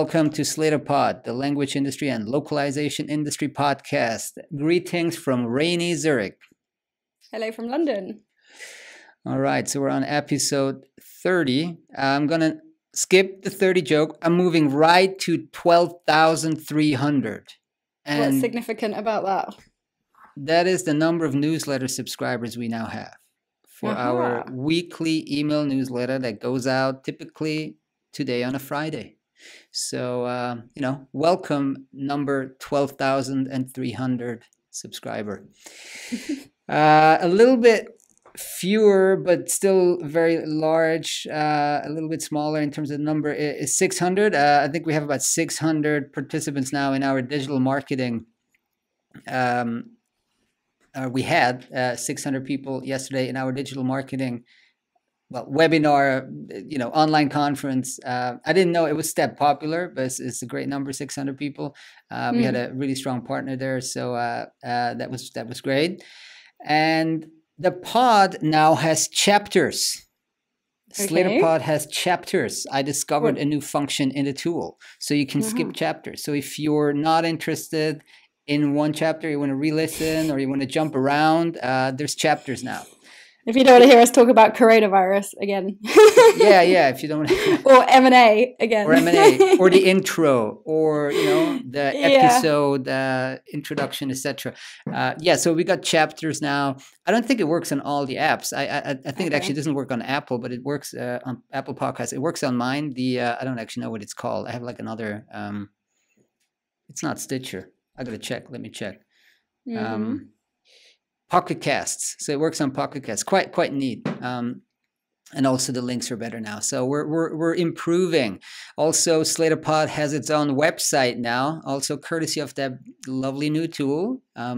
welcome to SlatorPod, the language industry and localization industry podcast. Greetings from rainy Zurich. Hello from London. All right, so we're on episode 30. I'm going to skip the 30 joke. I'm moving right to 12,300. What's significant about that? That is the number of newsletter subscribers we now have for our weekly email newsletter that goes out typically today on a Friday. So, welcome number 12,300 subscriber. A little bit fewer, but still very large, a little bit smaller in terms of the number is 600. I think we have about 600 participants now in our digital marketing. We had 600 people yesterday in our digital marketing webinar, online conference. I didn't know it was that popular, but it's a great number, 600 people. We had a really strong partner there, so that was great. And the pod now has chapters. Okay. SlatorPod has chapters. I discovered a new function in the tool, so you can skip chapters. So if you're not interested in one chapter, you want to re-listen or you want to jump around, there's chapters now. If you don't want to hear us talk about coronavirus again. yeah. If you don't want to. Or M&A again. Or M&A, or the intro, or, the episode, introduction, etc. So we got chapters now. I don't think it works on all the apps. I think it actually doesn't work on Apple, but it works on Apple Podcasts. It works on mine. I don't actually know what it's called. I have like another, it's not Stitcher. I got to check. Let me check. Pocket Casts. So it works on Pocket Casts. Quite neat. And also the links are better now. So we're improving. Also, SlatorPod has its own website now, also courtesy of that lovely new tool. I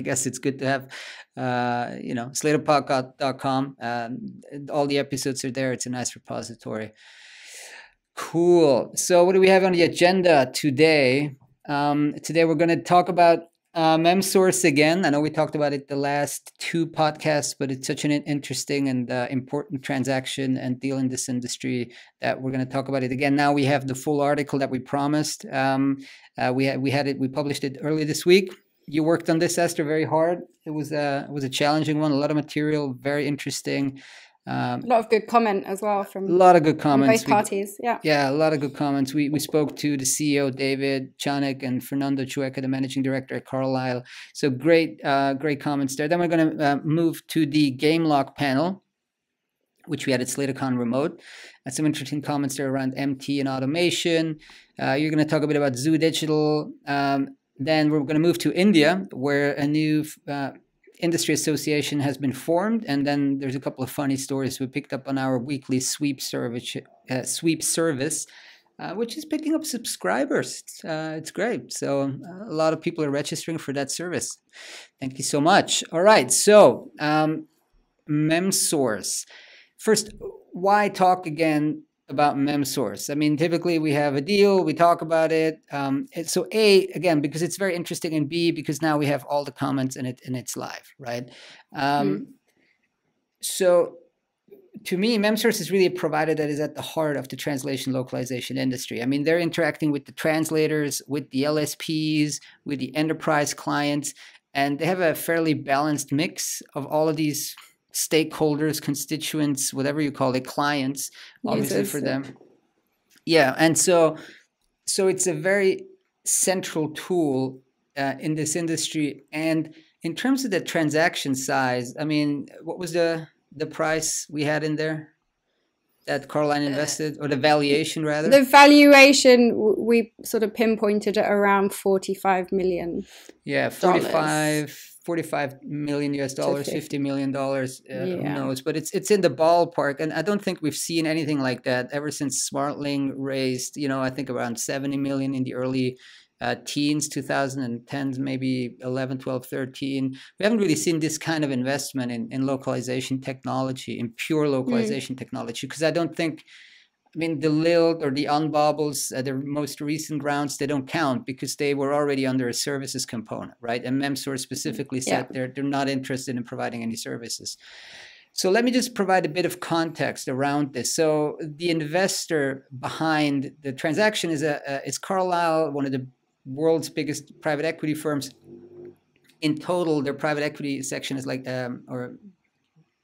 guess it's good to have, SlatorPod.com. All the episodes are there. It's a nice repository. Cool. So what do we have on the agenda today? Today we're going to talk about Memsource again. I know we talked about it the last two podcasts, but it's such an interesting and important transaction and deal in this industry that we're going to talk about it again. Now we have the full article that we promised. We published it earlier this week. You worked on this, Esther, very hard. It was a challenging one, a lot of material, very interesting. A lot of good comment as well from a lot of good comments from both parties. Yeah, a lot of good comments. We spoke to the CEO David Chanik and Fernando Chueca, the managing director at Carlyle. So great comments there. Then we're going to move to the Game Lock panel, which we had at SlatorCon Remote. And some interesting comments there around MT and automation. You're going to talk a bit about Zoo Digital. Then we're going to move to India, where a new industry association has been formed, and then there's a couple of funny stories we picked up on our weekly sweep service, which is picking up subscribers. It's great. So a lot of people are registering for that service. Thank you so much. All right. So Memsource. First, why talk again about Memsource? I mean, typically we have a deal, we talk about it. So A, again, because it's very interesting, and B, because now we have all the comments and it's live, right? So to me, Memsource is really a provider that is at the heart of the translation localization industry. I mean, they're interacting with the translators, with the LSPs, with the enterprise clients, and they have a fairly balanced mix of all of these stakeholders, constituents, whatever you call it, clients, obviously for them. Yeah, and so it's a very central tool in this industry. And in terms of the transaction size, I mean, what was the price we had in there that Carlyle invested, or the valuation rather? The valuation, we sort of pinpointed at around $45 million. Yeah, 45 million US dollars, $50 million, who knows? But it's in the ballpark, and I don't think we've seen anything like that ever since SmartLink raised, I think around 70 million in the early teens, 2010s, maybe 11, 12, 13. We haven't really seen this kind of investment in localization technology, in pure localization technology, because I don't think, I mean, the LILT or the Unbobbles, the most recent rounds, they don't count because they were already under a services component, right? And Memsource specifically said they're not interested in providing any services. So let me just provide a bit of context around this. So the investor behind the transaction is Carlyle, one of the world's biggest private equity firms. In total, their private equity section is like, or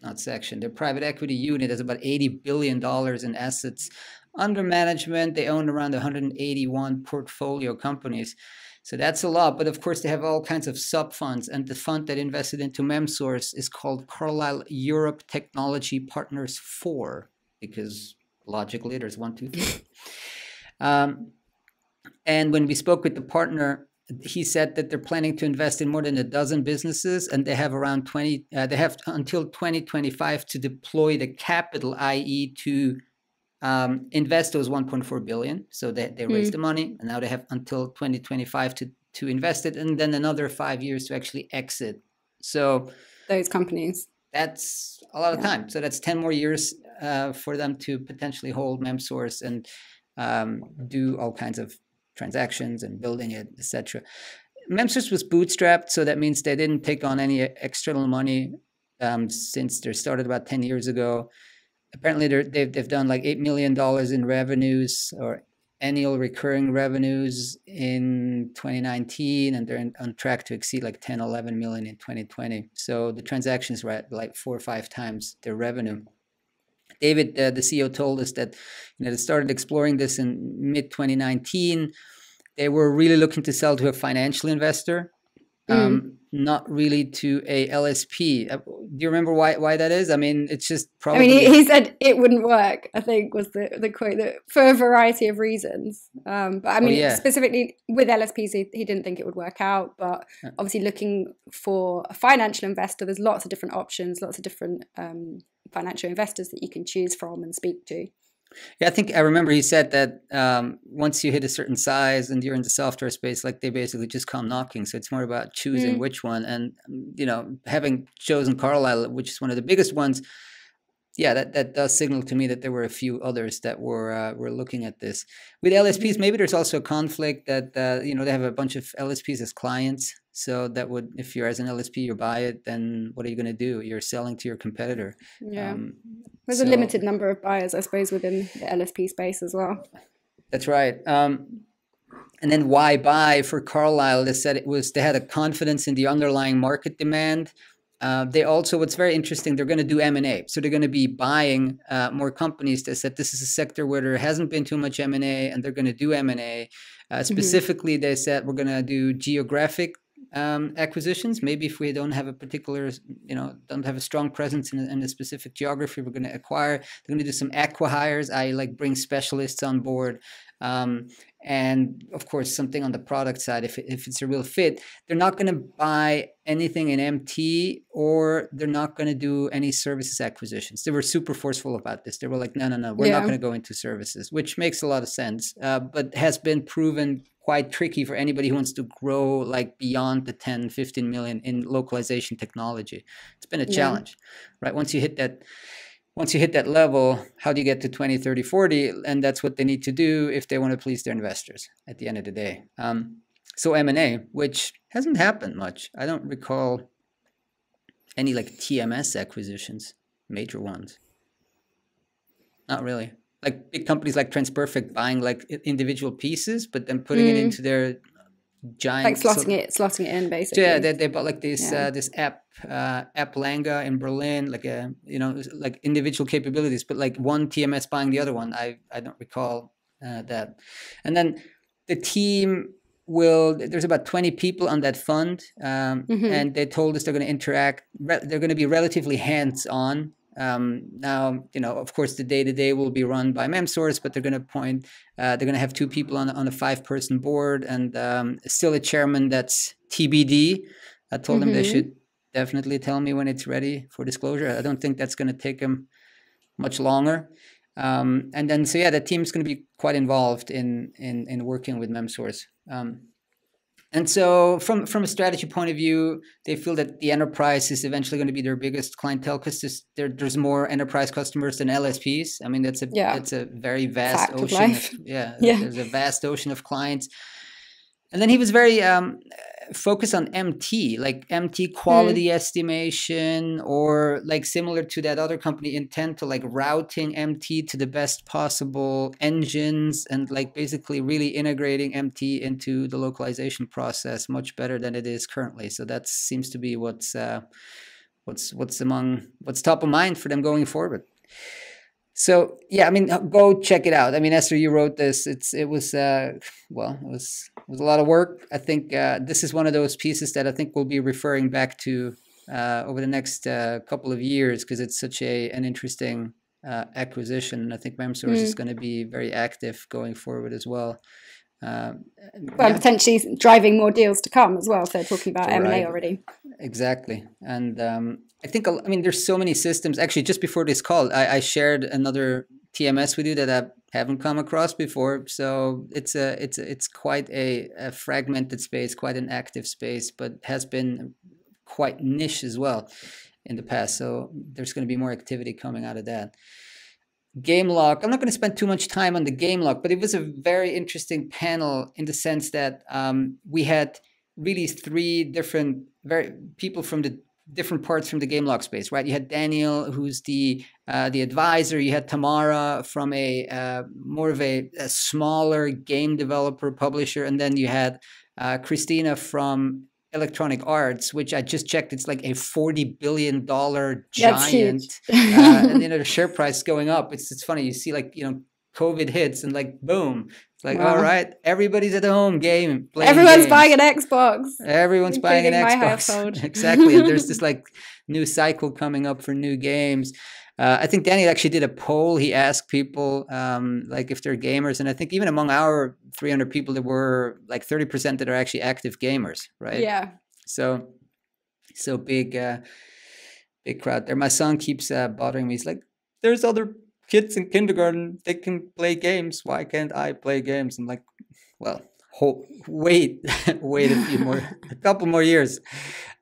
not section, their private equity unit is about $80 billion in assets under management. They own around 181 portfolio companies. So that's a lot. But of course, they have all kinds of sub-funds. And the fund that invested into Memsource is called Carlyle Europe Technology Partners 4, because logically there's 1, 2, 3. And when we spoke with the partner, he said that they're planning to invest in more than a dozen businesses, and they have around 20. They have until 2025 to deploy the capital, i.e., to invest those 1.4 billion. So they raised the money, and now they have until 2025 to invest it, and then another 5 years to actually exit. So those companies. That's a lot of time. So that's 10 more years for them to potentially hold Memsource and do all kinds of transactions and building it, etc. Memsource was bootstrapped, so that means they didn't take on any external money since they started about 10 years ago. Apparently, they've done like $8 million in revenues or annual recurring revenues in 2019, and they're on track to exceed like 10, 11 million in 2020. So the transactions were at like 4 or 5 times their revenue. David, the CEO, told us that they started exploring this in mid-2019. They were really looking to sell to a financial investor, not really to a LSP. Do you remember why that is? I mean, it's just probably... I mean, he said it wouldn't work, I think was the quote, that for a variety of reasons. But I mean, specifically with LSPs, he didn't think it would work out. But obviously looking for a financial investor, there's lots of different options, lots of different financial investors that you can choose from and speak to. Yeah, I think I remember he said that once you hit a certain size and you're in the software space, like they basically just come knocking. So it's more about choosing which one. And, having chosen Carlyle, which is one of the biggest ones, yeah, that does signal to me that there were a few others that were looking at this. With LSPs, maybe there's also a conflict that, they have a bunch of LSPs as clients. So that would, if you're as an LSP, you buy it, then what are you going to do? You're selling to your competitor. Yeah. There's a limited number of buyers, I suppose, within the LSP space as well. That's right. And then why buy for Carlyle? They said they had a confidence in the underlying market demand. They also, what's very interesting, they're going to do M&A. So they're going to be buying more companies. They said this is a sector where there hasn't been too much M&A, and they're going to do M&A. Specifically, they said we're going to do geographic acquisitions. Maybe if we don't have a particular, don't have a strong presence in a specific geography, we're going to acquire. They're going to do some acqui-hires, like bring specialists on board. And of course, something on the product side, if it's a real fit. They're not going to buy anything in MT, or they're not going to do any services acquisitions. They were super forceful about this. They were like, no, we're not going to go into services, which makes a lot of sense, but has been proven quite tricky for anybody who wants to grow like beyond the 10, 15 million in localization technology. It's been a challenge, right? Once you hit that level, how do you get to 20, 30, 40? And that's what they need to do if they want to please their investors at the end of the day. So M&A, which hasn't happened much. I don't recall any like TMS acquisitions, major ones. Not really. Like big companies like TransPerfect buying like individual pieces, but then putting it into their giant, like slotting it in basically. Yeah, they bought like this this app Langa in Berlin, like like individual capabilities, but like one TMS buying the other one. I don't recall that. And then the team there's about 20 people on that fund, and they told us they're going to interact. They're going to be relatively hands-on. Now, of course, the day-to-day will be run by Memsource, but they're going to have 2 people on a 5-person board, and still a chairman that's TBD. I told them they should definitely tell me when it's ready for disclosure. I don't think that's going to take them much longer. And then, so yeah, the team's going to be quite involved in working with Memsource. And so from a strategy point of view, they feel that the enterprise is eventually going to be their biggest clientele, because there's more enterprise customers than LSPs. I mean, that's a very vast ocean. There's a vast ocean of clients. And then he was very focus on MT, like MT quality estimation, or like similar to that other company, Intent, to like routing MT to the best possible engines, and like basically really integrating MT into the localization process much better than it is currently. So that seems to be what's top of mind for them going forward. So yeah, I mean, go check it out. I mean, Esther, you wrote this. It was a lot of work. I think this is one of those pieces that I think we'll be referring back to over the next couple of years, because it's such an interesting acquisition. And I think Memsource is going to be very active going forward as well. Potentially driving more deals to come as well. So talking about M&A already. Exactly. And I think, I mean, there's so many systems. Actually, just before this call, I shared another TMS with you that I haven't come across before. So it's quite a fragmented space, quite an active space, but has been quite niche as well in the past. So there's going to be more activity coming out of that. GameLock, I'm not going to spend too much time on the GameLock, but it was a very interesting panel in the sense that we had really three different people from the different parts from the GameLock space, right? You had Daniel, who's the advisor. You had Tamara from a more of a smaller game developer publisher, and then you had Cristina from Electronic Arts, which I just checked. It's like a $40 billion giant, and the share price going up. It's funny. You see, like, COVID hits and like boom. It's like, all right, everybody's at home playing Everyone's games. buying an Xbox. Everyone's buying an Xbox. My household. Exactly. And there's this like new cycle coming up for new games. I think Daniel actually did a poll. He asked people like if they're gamers, and I think even among our 300 people, there were like 30% that are actually active gamers, right? Yeah. So big crowd there. My son keeps bothering me. He's like, "There's other kids in kindergarten. They can play games. Why can't I play games?" I'm like, "Well, wait a couple more years."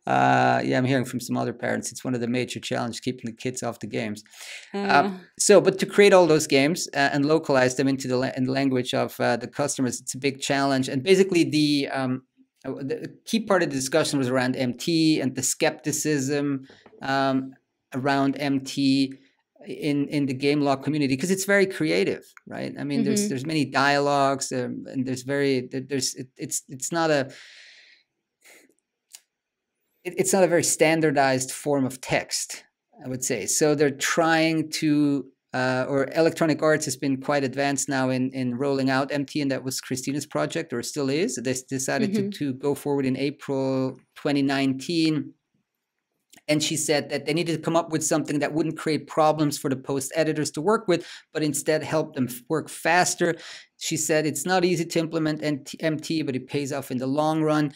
I'm hearing from some other parents, it's one of the major challenges, keeping the kids off the games. But to create all those games and localize them into the language of the customers, it's a big challenge. And basically the key part of the discussion was around MT and the skepticism around MT in the GameLock community, because it's very creative, right? I mean, there's many dialogues, and it's not a very standardized form of text, I would say. So they're trying to, or Electronic Arts has been quite advanced now in rolling out MT, and that was Cristina's project, or still is. They decided to go forward in April 2019. And she said that they needed to come up with something that wouldn't create problems for the post editors to work with, but instead help them work faster. She said it's not easy to implement MT, but it pays off in the long run.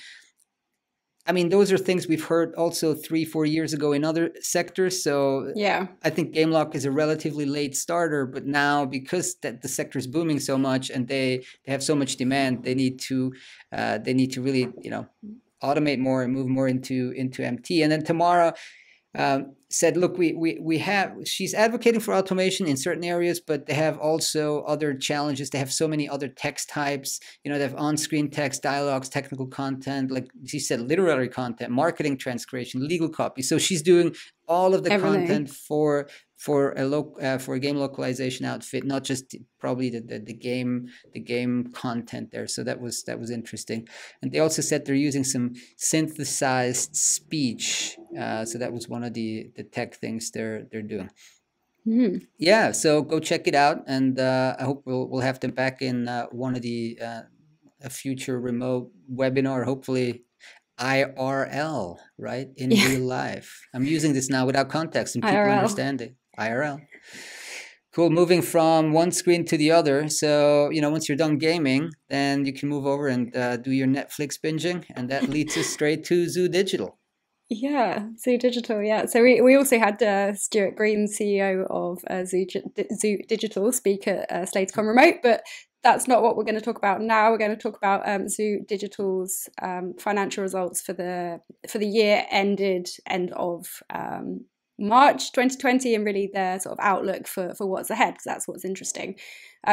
I mean, those are things we've heard also 3-4 years ago in other sectors. So yeah, I think GameLock is a relatively late starter, but now because the sector is booming so much and they have so much demand, they need to really automate more and move more into MT. And then Tamara said, look, she's advocating for automation in certain areas, but they have also other challenges. They have so many other text types. They have on-screen text, dialogues, technical content, like she said, literary content, marketing transcription, legal copy. So she's doing all of the content for a game localization outfit, not just probably the game content there. So that was interesting. And they also said they're using some synthesized speech. So that was one of the tech things they're doing. Yeah, so go check it out, and I hope we'll have them back in one of the a future remote webinar, hopefully IRL, right? In real life. I'm using this now without context and people understanding. IRL. Cool. Moving from one screen to the other. So, once you're done gaming, then you can move over and do your Netflix binging, and that leads us straight to Zoo Digital. Yeah, Zoo Digital. Yeah. So we also had Stuart Green, CEO of Zoo Digital, speak at SlatorCon Remote, but that's not what we're going to talk about now. We're going to talk about Zoo Digital's financial results for the year ended end of March 2020, and really their sort of outlook for what's ahead, because that's what's interesting.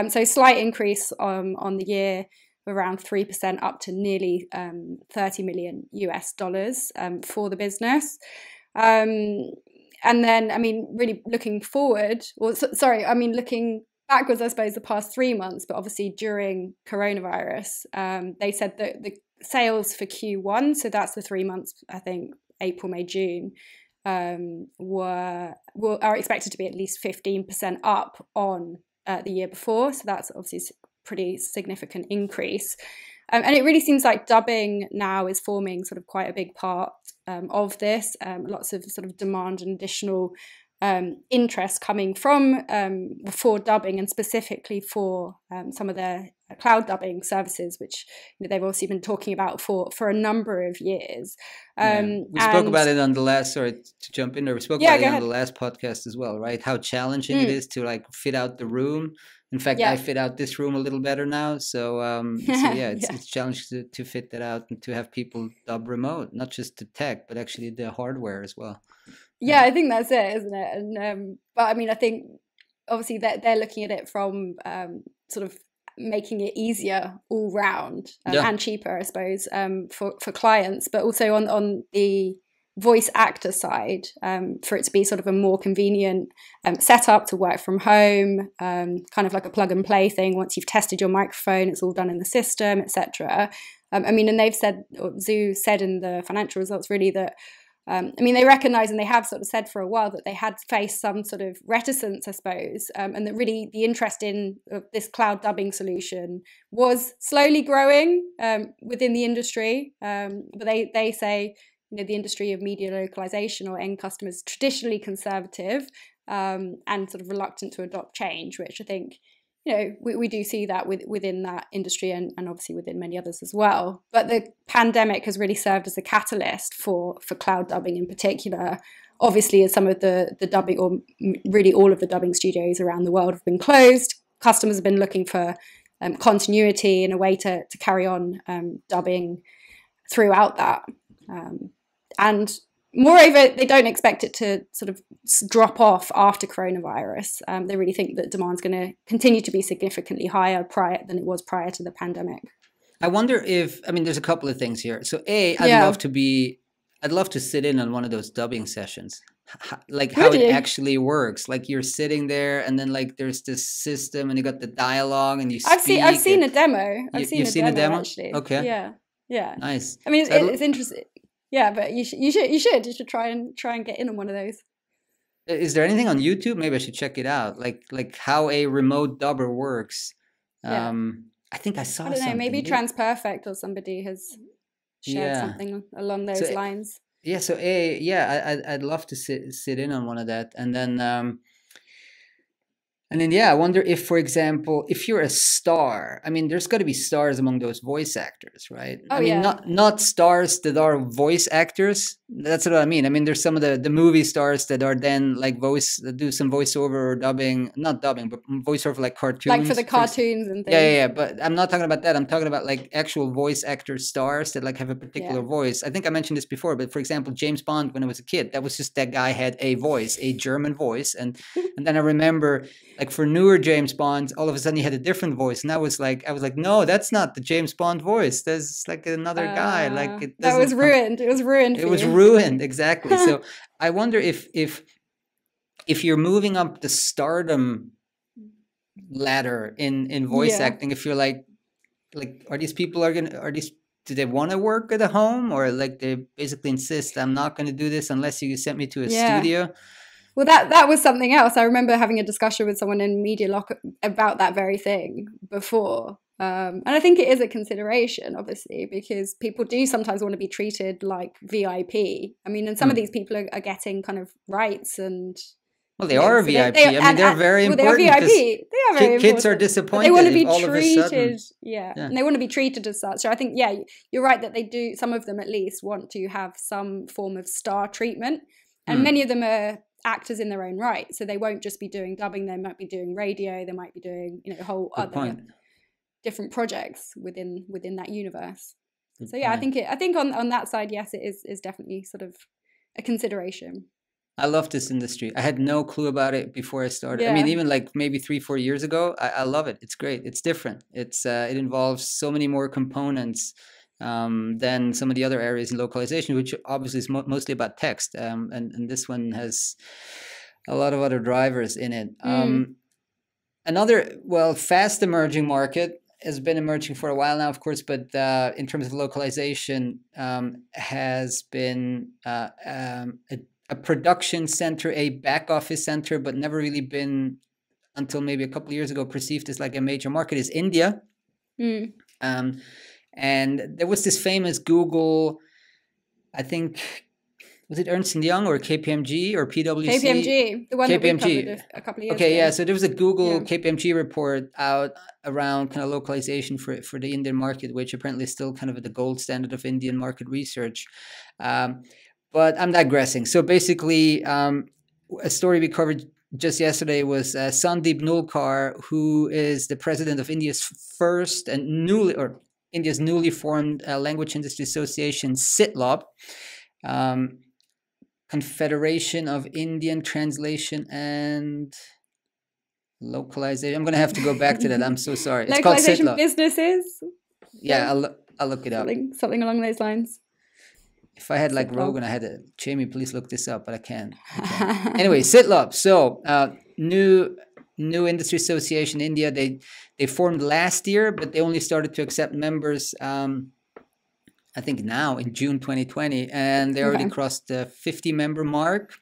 So slight increase on the year. around 3% up to nearly $30 million for the business. And then, I mean, really looking forward, looking backwards, I suppose, the past 3 months, but obviously during coronavirus, they said that the sales for Q1, so that's the 3 months, I think, April, May, June, are expected to be at least 15% up on the year before. So that's obviously a pretty significant increase. And it really seems like dubbing now is forming sort of quite a big part of this. Lots of sort of demand and additional interest coming from for dubbing, and specifically for some of their cloud dubbing services, which they've also been talking about for a number of years. We spoke about it on the last, sorry to jump in there, we spoke about it on the last podcast as well, right? How challenging it is to like fit out the room. In fact, I fit out this room a little better now. So, it's challenging to fit that out and to have people dub remote, not just the tech, but actually the hardware as well. Yeah, I think that's it, isn't it? And but I mean, I think obviously they're looking at it from sort of making it easier all round and cheaper, I suppose, for clients, but also on the voice actor side, for it to be sort of a more convenient setup to work from home, kind of like a plug and play thing. Once you've tested your microphone, it's all done in the system, etc. I mean, and they've said, or Zoo said in the financial results, really that I mean, they recognise, and they have sort of said for a while, that they had faced some sort of reticence, I suppose, and that really the interest in this cloud dubbing solution was slowly growing within the industry. But they say, the industry of media localization or end customers traditionally conservative and sort of reluctant to adopt change, which I think, we do see that within that industry and obviously within many others as well. But the pandemic has really served as a catalyst for cloud dubbing in particular. Obviously, as some of the dubbing, or really all of the dubbing studios around the world have been closed, customers have been looking for continuity and a way to carry on dubbing throughout that. And moreover, they don't expect it to sort of drop off after coronavirus. They really think that demand's going to continue to be significantly higher than it was prior to the pandemic. I wonder if, I mean, there's a couple of things here. So I'd love to sit in on one of those dubbing sessions, like how it actually works. Like you're sitting there and then like there's this system and you got the dialogue and you speak. I've seen a demo. You've seen a demo? Actually. Okay. Yeah. Nice. I mean, it's interesting. Yeah, but you should try and get in on one of those. Is there anything on YouTube? Maybe I should check it out. Like how a remote dubber works. Yeah. I think I saw. I don't know. Maybe Transperfect or somebody has shared something along those lines. Yeah. So I'd love to sit in on one of that, and then I wonder if, for example, if you're a star, I mean, there's got to be stars among those voice actors, right? Oh, I mean, not stars that are voice actors. That's what I mean. I mean, there's some of the movie stars that are then like do some voiceover or dubbing, not dubbing, but voiceover like cartoons. Like for the cartoons and things. Yeah. But I'm not talking about that. I'm talking about like actual voice actor stars that like have a particular voice. I think I mentioned this before, but for example, James Bond, when I was a kid, that was just that guy had a voice, a German voice. And then I remember like for newer James Bond, all of a sudden he had a different voice. And I was like, no, that's not the James Bond voice. There's like another guy. Like it that was ruined. It was ruined. It was ruined. Exactly. So I wonder if you're moving up the stardom ladder in voice acting, if you're like are these people do they want to work at a home, or like they basically insist I'm not going to do this unless you sent me to a studio? Well, that was something else. I remember having a discussion with someone in Media Lock about that very thing before. And I think it is a consideration, obviously, because people do sometimes want to be treated like VIP. I mean, and some of these people are getting kind of rights and... Well, they are VIP. I mean, they're very important. They are VIP. They are very important. Kids are disappointed. They want to be treated, and they want to be treated as such. So I think, you're right that they do, some of them at least, want to have some form of star treatment. And many of them are actors in their own right. So they won't just be doing dubbing. They might be doing radio. They might be doing, a whole other different projects within that universe. I think on that side, yes, it is definitely sort of a consideration. I love this industry. I had no clue about it before I started. I mean, even like maybe 3-4 years ago, I love it. It's great. It's different. It involves so many more components than some of the other areas in localization, which obviously is mostly about text. And this one has a lot of other drivers in it. Another, fast emerging market has been emerging for a while now, of course, but in terms of localization, has been a production center, a back office center, but never really been, until maybe a couple of years ago, perceived as like a major market, is India. And there was this famous Google, I think, was it Ernst & Young or KPMG or PwC? KPMG, the one that we covered a couple of years ago. Okay, yeah, so there was a Google KPMG report out around kind of localization for the Indian market, which apparently is still kind of the gold standard of Indian market research. But I'm digressing. So basically, a story we covered just yesterday was Sandeep Nulkar, who is the president of India's first and India's newly formed language industry association, CITLoB, Confederation of Indian Translation and Localization. I'm going to have to go back to that. I'm so sorry. It's called CITLoB. Businesses. Yeah, I'll look it up. Something along those lines. If I had like Rogan, I had to, Jamie, please look this up, but I can't. Anyway, CITLoB. So new industry association in India. They formed last year, but they only started to accept members, I think now in June 2020, and they already crossed the 50 member mark.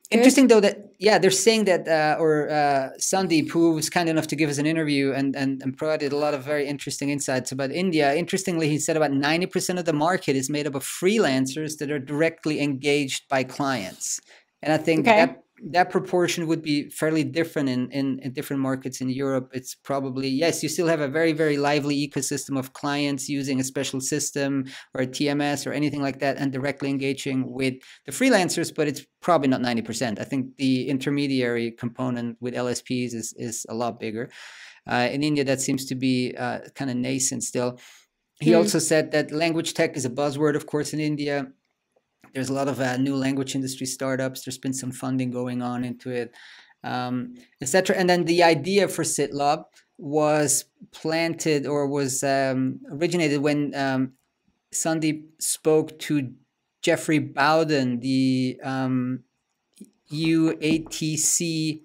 Interesting though that, they're saying that, Sandeep, who was kind enough to give us an interview and provided a lot of very interesting insights about India. Interestingly, he said about 90% of the market is made up of freelancers that are directly engaged by clients. And I think that proportion would be fairly different in different markets in Europe. It's probably, yes, you still have a very, very lively ecosystem of clients using a special system or a TMS or anything like that and directly engaging with the freelancers, but it's probably not 90%. I think the intermediary component with LSPs is a lot bigger. In India, that seems to be kind of nascent still. He also said that language tech is a buzzword, of course, in India. There's a lot of new language industry startups. There's been some funding going on into it, etc. And then the idea for CITLoB was planted or was originated when Sandeep spoke to Jeffrey Bowden, the UATC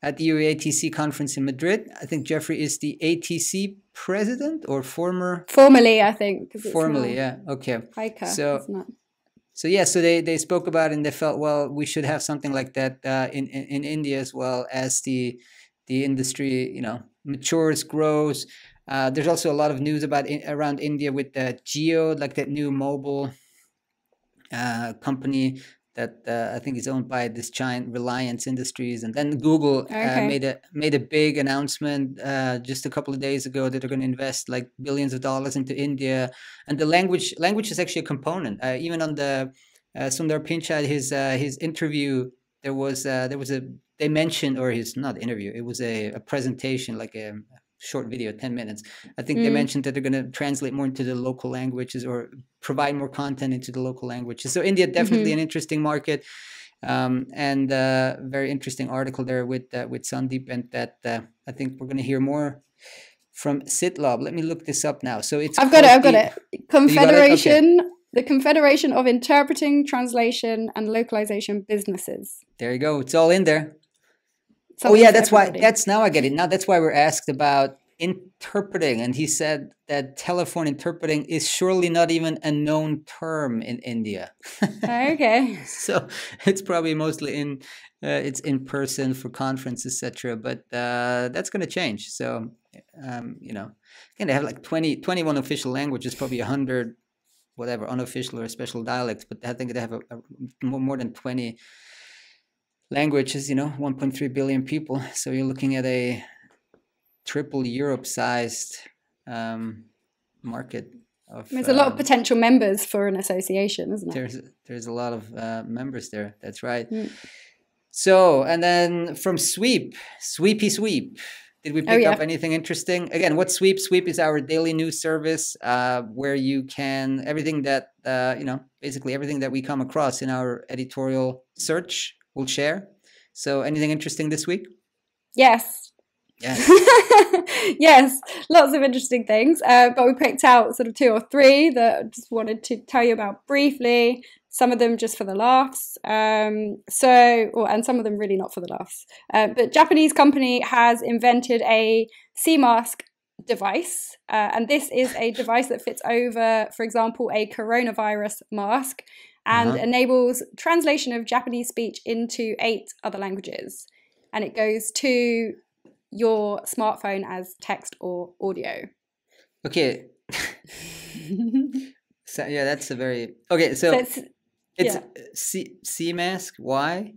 at the UATC conference in Madrid. I think Jeffrey is the ATC president or formerly, I think. Formerly, yeah. Okay. So they spoke about it and they felt, well, we should have something like that in India as well as the industry, matures, grows. There's also a lot of news about around India with the Jio, like that new mobile company that I think is owned by this giant Reliance Industries. And then Google made a big announcement just a couple of days ago that they're going to invest like billions of dollars into India. And the language is actually a component. Even on the Sundar Pichai, his interview, they mentioned, or his not interview, it was a presentation, like a short video, 10 minutes. I think they mentioned that they're going to translate more into the local languages or provide more content into the local languages. So India, definitely an interesting market, and very interesting article there with Sandeep, and that I think we're going to hear more from CITLoB. Let me look this up now. So I've got it. Confederation, the Confederation of Interpreting, Translation and Localization Businesses. There you go. It's all in there. That's why. Now I get it. Now that's why we're asked about interpreting, and he said that telephone interpreting is surely not even a known term in India. Okay. So it's probably mostly it's in person for conferences, etc. But that's going to change. So again, they have like 21 official languages, probably 100 whatever unofficial or special dialects. But I think they have more than 20. Languages, 1.3 billion people. So you're looking at a triple Europe-sized market. There's a lot of potential members for an association, isn't it? There's a lot of members there. That's right. So, and then from Sweepy Sweep, Did we pick up anything interesting? Again, what's Sweep? Sweep is our daily news service where you can, everything that, basically everything that we come across in our editorial search, we'll share. So anything interesting this week? Yes. Yes, lots of interesting things. But we picked out sort of 2 or 3 that I just wanted to tell you about briefly. Some of them just for the laughs. And some of them really not for the laughs. But Japanese company has invented a sea mask device. And this is a device that fits over, for example, a coronavirus mask and enables translation of Japanese speech into 8 other languages. And it goes to your smartphone as text or audio. Okay. So yeah, that's a very okay. So it's sea mask. Why?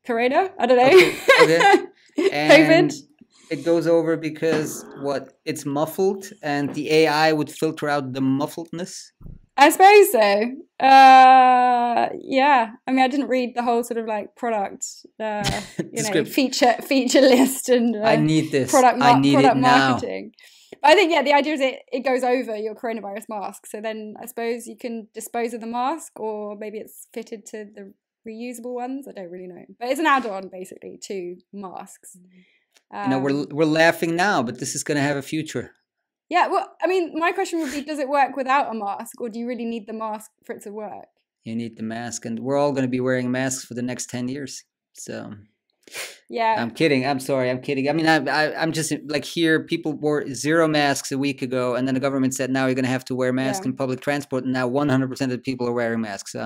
Corona? I don't know. Okay. And COVID. It goes over because what? It's muffled, and the AI would filter out the muffledness. I suppose so. Yeah. I mean, I didn't read the whole sort of like product, feature list and I need this. Product it marketing. But I think the idea is it goes over your coronavirus mask. So then I suppose you can dispose of the mask, or maybe it's fitted to the reusable ones. I don't really know, but it's an add-on basically to masks. We're laughing now, but this is going to have a future. Yeah, well, I mean, my question would be, does it work without a mask, or do you really need the mask for it to work? You need the mask, and we're all going to be wearing masks for the next 10 years. So, yeah. I'm kidding. I'm sorry. I'm kidding. I mean, I'm just like here, people wore 0 masks a week ago, and then the government said, now you're going to have to wear masks in public transport, and now 100% of the people are wearing masks. So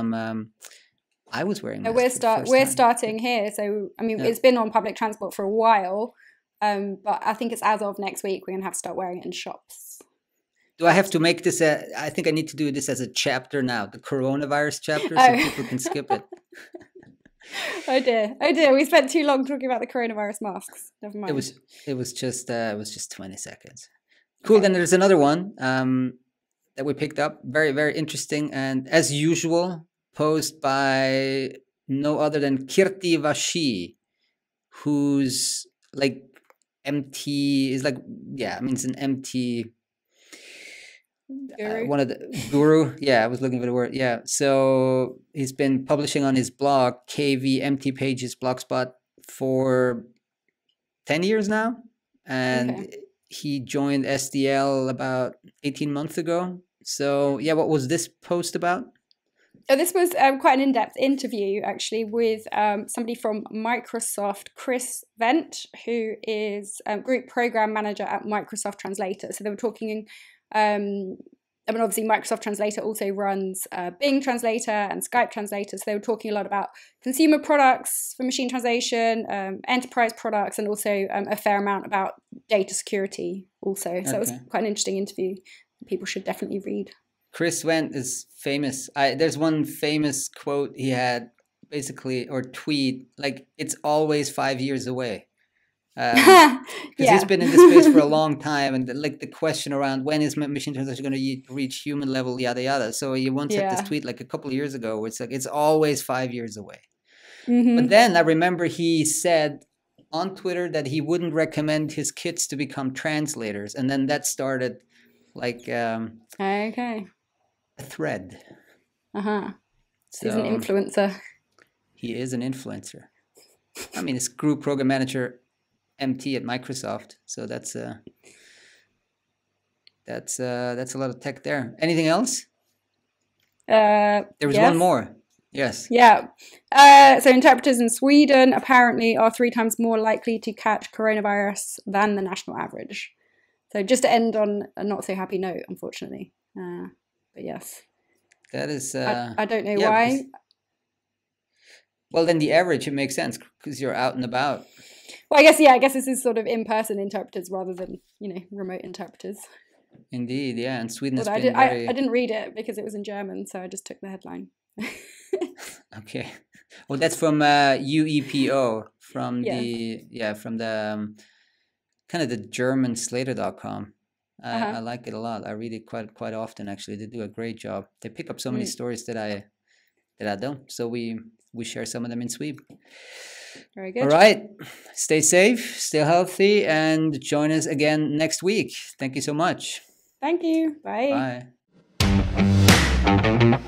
I was wearing masks. We're starting here. So, I mean, it's been on public transport for a while. But I think it's as of next week, we're going to have to start wearing it in shops. Do I have to make this I think I need to do this as a chapter now, the coronavirus chapter, so people can skip it. Oh dear. We spent too long talking about the coronavirus masks. Never mind. It was just 20 seconds. Cool. Okay. Then there's another one that we picked up. Very, very interesting. And as usual, posed by no other than Kirti Vashi, who's like MT is like, it's an MT one of the guru. I was looking for the word. So he's been publishing on his blog KV MT Pages Blogspot for 10 years now, and he joined SDL about 18 months ago. So what was this post about? This was quite an in-depth interview, actually, with somebody from Microsoft, Chris Vent, who is Group Program Manager at Microsoft Translator. So they were talking, obviously Microsoft Translator also runs Bing Translator and Skype Translator. So they were talking a lot about consumer products for machine translation, enterprise products, and also a fair amount about data security also. So it was quite an interesting interview. People should definitely read. Chris Wendt is famous. There's one famous quote he had, basically, or tweet, like, it's always 5 years away. Because he's been in this space for a long time, and the question around when is machine translation going to reach human level, yada yada. So he once had this tweet like a couple of years ago where it's like, it's always 5 years away. But then I remember he said on Twitter that he wouldn't recommend his kids to become translators, and then that started like a thread. So he's an influencer. He is an influencer. I mean, he's Group Program Manager MT at Microsoft. So that's a lot of tech there. Anything else? There was one more. Yes. Yeah. So interpreters in Sweden apparently are 3 times more likely to catch coronavirus than the national average. So just to end on a not so happy note, unfortunately. But yes. That is. I don't know why. Well, then the average, it makes sense because you're out and about. Well, I guess this is sort of in-person interpreters rather than remote interpreters. Indeed, yeah, and Sweden has been I didn't read it because it was in German, so I just took the headline. Okay. Well, that's from UEPO from the kind of the German Slator.com. I like it a lot. I read it quite often, actually. They do a great job. They pick up so many stories that I don't. So we share some of them in Sweden. Very good. All right. Stay safe, stay healthy, and join us again next week. Thank you so much. Thank you. Bye. Bye.